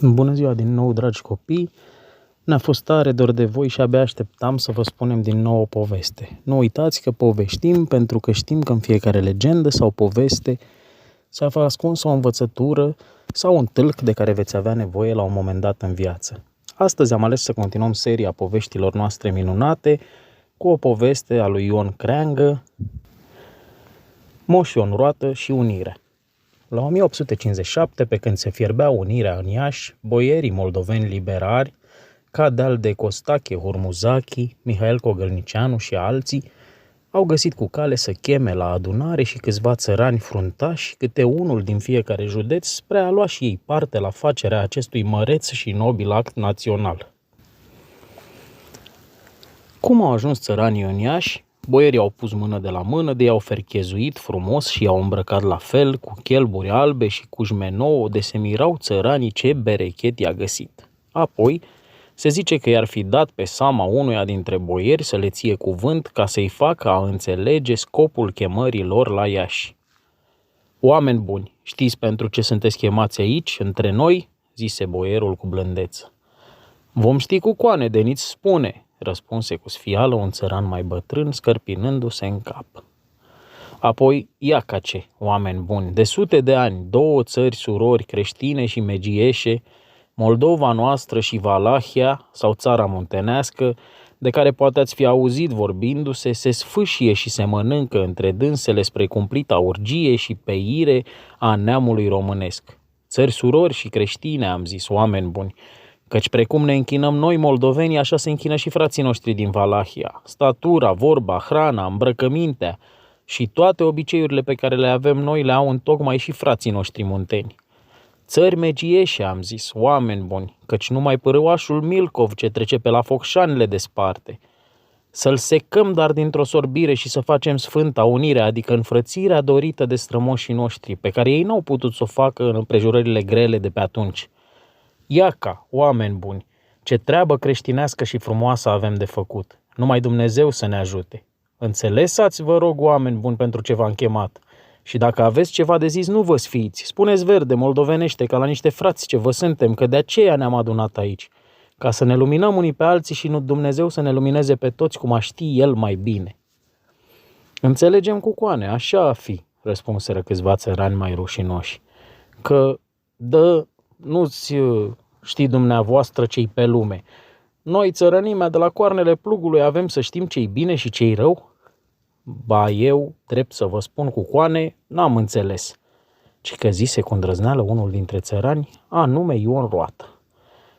Bună ziua din nou, dragi copii! Ne-a fost tare dor de voi și abia așteptam să vă spunem din nou o poveste. Nu uitați că povestim pentru că știm că în fiecare legendă sau poveste se află ascuns o învățătură sau un tâlc de care veți avea nevoie la un moment dat în viață. Astăzi am ales să continuăm seria poveștilor noastre minunate cu o poveste a lui Ion Creangă, Moș Ion Roată și Unirea. La 1857, pe când se fierbea unirea în Iași, boierii moldoveni liberari, ca Deal de Costache Hurmuzachi, Mihail Cogălnicianu și alții, au găsit cu cale să cheme la adunare și câțiva țărani fruntași, câte unul din fiecare județ, spre a lua și ei parte la facerea acestui măreț și nobil act național. Cum au ajuns țăranii în Iași, boierii au pus mână de la mână, de i-au ferchezuit frumos și i-au îmbrăcat la fel, cu chelburi albe și cu jmenouă, de se mirau țăranii ce berechet i-a găsit. Apoi, se zice că i-ar fi dat pe seama unuia dintre boieri să le ție cuvânt ca să-i facă a înțelege scopul chemării lor la Iași. Oameni buni, știți pentru ce sunteți chemați aici, între noi? Zise boierul cu blândeță. Vom ști cu coane, de nici spune, răspunse cu sfială un țăran mai bătrân, scărpinându-se în cap. Apoi, Iacace, oameni buni, de sute de ani, două țări surori creștine și megieșe, Moldova noastră și Valahia sau țara muntenească, de care poate ați fi auzit vorbindu-se, se sfâșie și se mănâncă între dânsele spre cumplita urgie și peire a neamului românesc. Țări surori și creștine, am zis, oameni buni, căci precum ne închinăm noi moldovenii, așa se închină și frații noștri din Valahia. Statura, vorba, hrana, îmbrăcămintea și toate obiceiurile pe care le avem noi le au întocmai și frații noștri munteni. Țări megieșe, am zis, oameni buni, căci numai pârâoașul Milcov ce trece pe la Focșani le desparte. Să-l secăm dar dintr-o sorbire și să facem sfânta unire, adică înfrățirea dorită de strămoșii noștri, pe care ei n-au putut să o facă în împrejurările grele de pe atunci. Iaca, oameni buni, ce treabă creștinească și frumoasă avem de făcut. Numai Dumnezeu să ne ajute. Înțelesați, vă rog, oameni buni, pentru ce v-am chemat. Și dacă aveți ceva de zis, nu vă sfiiți. Spuneți verde, moldovenește, ca la niște frați ce vă suntem, că de aceea ne-am adunat aici. Ca să ne luminăm unii pe alții și nu Dumnezeu să ne lumineze pe toți cum a ști El mai bine. Înțelegem cu coane, așa a fi, răspunseră câțiva țărani mai rușinoși. Că, nu-ți știi dumneavoastră ce-i pe lume. Noi, țărănimea de la coarnele plugului, avem să știm ce-i bine și ce-i rău? Ba eu, drept să vă spun cu coane, n-am înțeles. Ci că zise cu îndrăzneală unul dintre țărani, anume Ion Roată.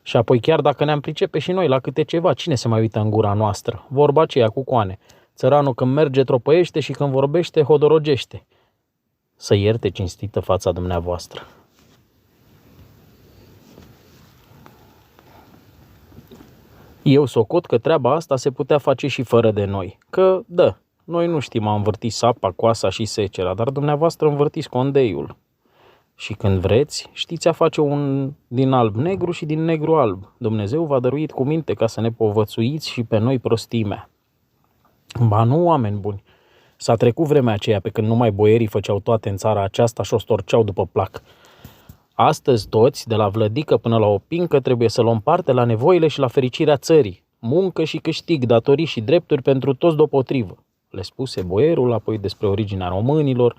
Și apoi chiar dacă ne-am pricepe și noi la câte ceva, cine se mai uită în gura noastră? Vorba aceea cu coane. Țăranul când merge tropăiește și când vorbește hodorogește. Să ierte cinstită fața dumneavoastră. Eu socot că treaba asta se putea face și fără de noi, că, noi nu știm a învârti sapa, coasa și secera, dar dumneavoastră învârtiți condeiul. Și când vreți, știți a face un din alb negru și din negru alb. Dumnezeu v-a dăruit cu minte ca să ne povățuiți și pe noi prostimea. Ba nu, oameni buni, s-a trecut vremea aceea pe când numai boierii făceau toate în țara aceasta și o storceau după plac. Astăzi toți, de la vlădică până la opincă, trebuie să luăm parte la nevoile și la fericirea țării. Muncă și câștig, datorii și drepturi pentru toți deopotrivă, le spuse boierul, apoi despre originea românilor,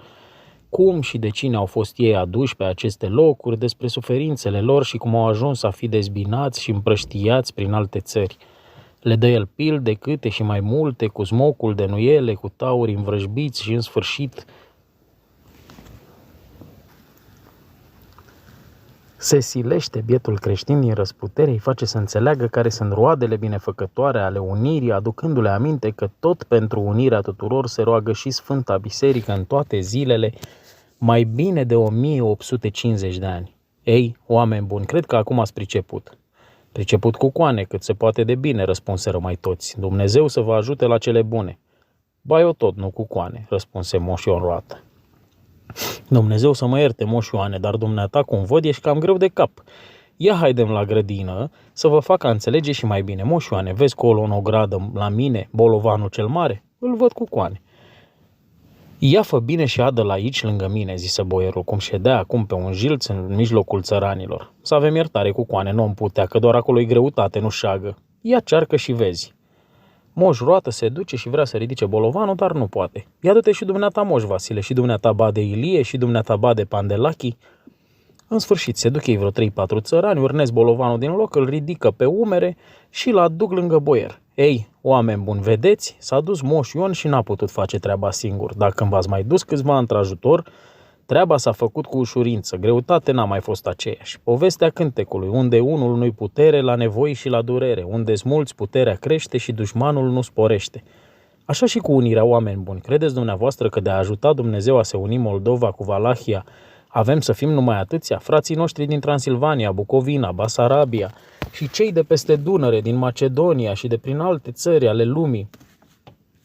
cum și de cine au fost ei aduși pe aceste locuri, despre suferințele lor și cum au ajuns să fi dezbinați și împrăștiați prin alte țări. Le dă el pilde câte și mai multe, cu smocul de nuiele, cu tauri învrăjbiți și în sfârșit se silește bietul creștin din răsputere, îi face să înțeleagă care sunt roadele binefăcătoare ale unirii, aducându-le aminte că tot pentru unirea tuturor se roagă și Sfânta Biserică în toate zilele, mai bine de 1850 de ani. Ei, oameni buni, cred că acum ați priceput. Priceput cu coane, cât se poate de bine, răspunseră mai toți. Dumnezeu să vă ajute la cele bune. Ba eu tot, nu cu coane, răspunse Moș Ion Roată. Dumnezeu să mă ierte, Moș Ioane, dar dumneata, cum văd, ești cam greu de cap. Ia haidem la grădină să vă facă înțelege și mai bine. Moș Ioane, vezi colo în ogradă la mine, bolovanul cel mare? Îl văd cu coane. Ia fă bine și adă la aici lângă mine, zise boierul, cum ședea acum pe un jilț în mijlocul țăranilor. Să avem iertare cu coane, nu-mi putea, că doar acolo e greutate, nu șagă. Ia cearcă și vezi. Moș Roată se duce și vrea să ridice bolovanul, dar nu poate. Ia du-te și dumneata, Moș Vasile, și dumneata Bade Ilie, și dumneata Bade Pandelachi. În sfârșit, se duc ei vreo 3-4 țărani, urnesc bolovanul din loc, îl ridică pe umere și îl aduc lângă boier. Ei, oameni buni, vedeți? S-a dus Moș Ion și n-a putut face treaba singur. Dacă când v-ați mai dus câțiva într-ajutor, treaba s-a făcut cu ușurință, greutate n-a mai fost aceeași. Povestea cântecului, unde unul nu-i putere, la nevoi și la durere, unde-s mulți puterea crește și dușmanul nu sporește. Așa și cu unirea, oameni buni. Credeți dumneavoastră că de a ajuta Dumnezeu a se uni Moldova cu Valahia, avem să fim numai atâția? Frații noștri din Transilvania, Bucovina, Basarabia și cei de peste Dunăre, din Macedonia și de prin alte țări ale lumii,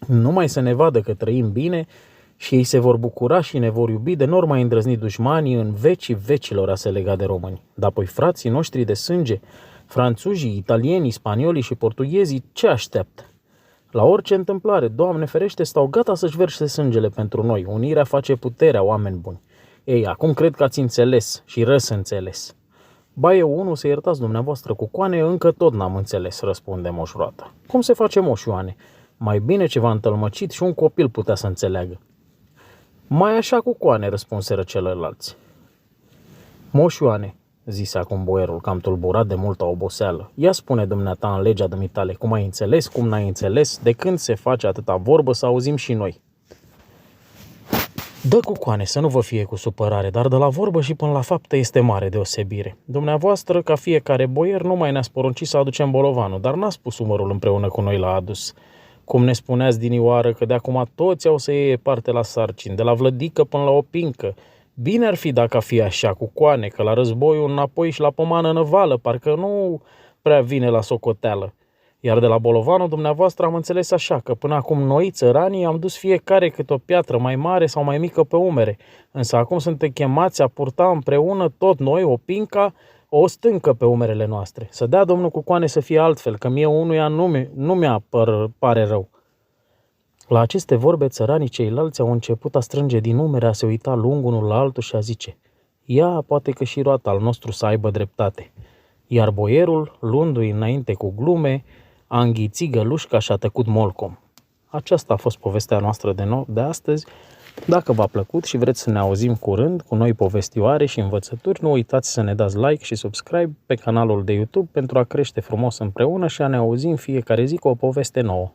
numai să ne vadă că trăim bine și ei se vor bucura și ne vor iubi, de n-or mai îndrăzni dușmanii în vecii vecilor a se lega de români. Dar apoi frații noștri de sânge, franțuzii, italienii, spaniolii și portughezii, ce așteaptă? La orice întâmplare, Doamne ferește, stau gata să-și verse sângele pentru noi. Unirea face puterea, oameni buni. Ei, acum cred că ați înțeles și răs înțeles. Ba eu unul să iertați dumneavoastră cu coane, încă tot n-am înțeles, răspunde Moș Roată. Cum se face, Moș Ioane? Mai bine ceva întâlmăcit și un copil putea să înțeleagă. Mai așa cu coane, răspunseră celălalt. Moș Ioane, zise acum boierul, cam tulburat de multă oboseală, ia spune dumneata în legea dumitale, cum ai înțeles, cum n-ai înțeles, de când se face atâta vorbă să auzim și noi. Dă cu coane, să nu vă fie cu supărare, dar de la vorbă și până la faptă este mare deosebire. Dumneavoastră, ca fiecare boier, nu mai ne-ați poruncit să aducem bolovanul, dar n-ați pus umărul împreună cu noi la adus. Cum ne spuneați dinioară că de acum toți au să iei parte la sarcini, de la vlădică până la opincă. Bine ar fi dacă a fi așa cu coane, că la războiul înapoi și la pomană năvală, parcă nu prea vine la socoteală. Iar de la bolovanul dumneavoastră am înțeles așa, că până acum noi, țăranii, am dus fiecare câte o piatră mai mare sau mai mică pe umere. Însă acum suntem chemați a purta împreună tot noi o pinca, o stâncă pe umerele noastre. Să dea Domnul cu coane să fie altfel, că mie unuia nu mi-a pare rău. La aceste vorbe, țăranii ceilalți au început a strânge din umere, a se uita lung unul la altul și a zice: ia, poate că și roata al nostru să aibă dreptate. Iar boierul, luându-i înainte cu glume, a înghițit gălușca și a tăcut molcom. Aceasta a fost povestea noastră de astăzi. Dacă v-a plăcut și vreți să ne auzim curând cu noi povestioare și învățături, nu uitați să ne dați like și subscribe pe canalul de YouTube pentru a crește frumos împreună și a ne auzi în fiecare zi cu o poveste nouă.